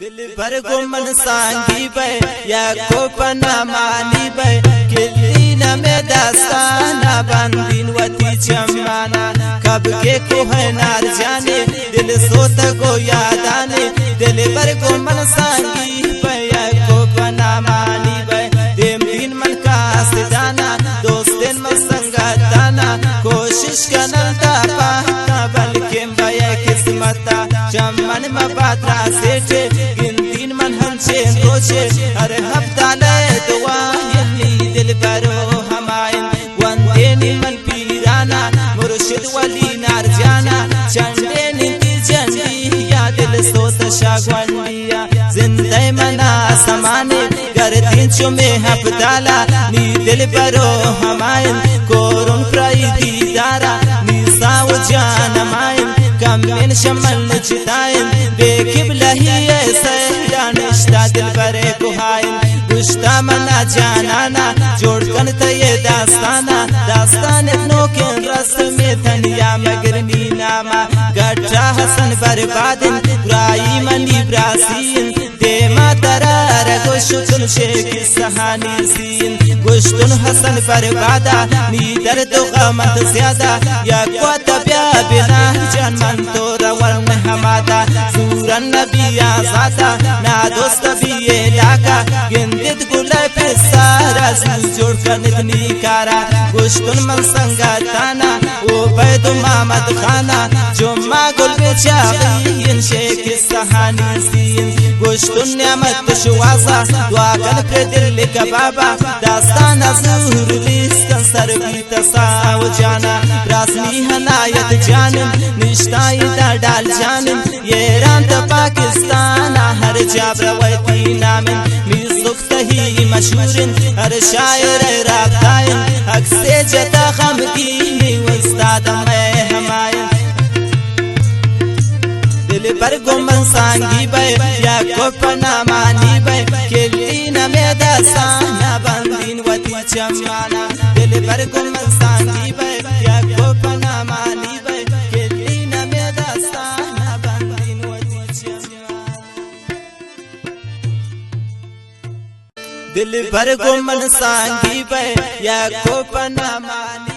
दिल भर को मन सांगी बे या को पना मानी बे किलीन में दास्ताना बंदीन वती चमाना कब के को है नार जाने दिल सोत को याद आने दिल भर को मन सांगी बे या को पना मानी बे देम दिन मन का सिदाना दोस्तिन मन संगताना कोशिश करना पाता बल्कि भय किस्मता चमन में बात्रा सेठे गिनतीन मन हमसे रोचे हर हफ्ता ले दुआ यही दिल बरो हमाइन वंदे निमन पीराना मुर्शिद वली नार जाना चंडे निंती चंडी या दिल सोत शागवंडिया जिंदे मना समाने गर्दीन चुमे हफ्ताला नी दिल बरो हमाइन कोरुन प्राई दीदारा नी साव जान माइन कमिन शमल चिताइन बेकिबला ही ऐसे दानिश्ता दिल बरे कुहाइन गुश्ता मना जानाना जोड़कन तये दास्ताना दास्तान इतनों के रस में धनिया मगर मीनामा गट्टा हसन बर्बादिन बुराई मनी ब्रासीन देमा तरार गुश्तुन शेख सहानी सीन गुश्तुन हसन बर्बादा नी दर्द गमत ज्यादा या क्वात ब्या बिना जान मन तो रवर में हमादा सूरन नबी आजादा ना दोस्त भी ये लाका गिंदित गुलाय पे सारा जोड़ कर नितनी कारा गुश्तुन मन संगताना ओ बैद मामद खाना जो मागुल बेचारी इन शेख सहानी सीन गुश्तुन नियामत शुवासा दुआ कर पे दिल का बाबा दास्तान ज़हूर लिस्कन सर भी तसाव जाना रासनी हनायत जानन निश्ताई डाल जानन ये रांत पाकिस्तान हर जाबर वती नामन मिसुक्त ही मशहूरन हर शायर रातायन हक से जता खम की उस्ताद मैं हमायन दिल पर गुमन सांगी बे या को पना मानी बे किलीन में दास्ताना बंदीन वती चमाना दिल पर गुमन सांगी बे या को पना मानी बे किलीन में दास्ताना बंदीन वती चमाना दिल भर को मन सांगी बे या को पना मानी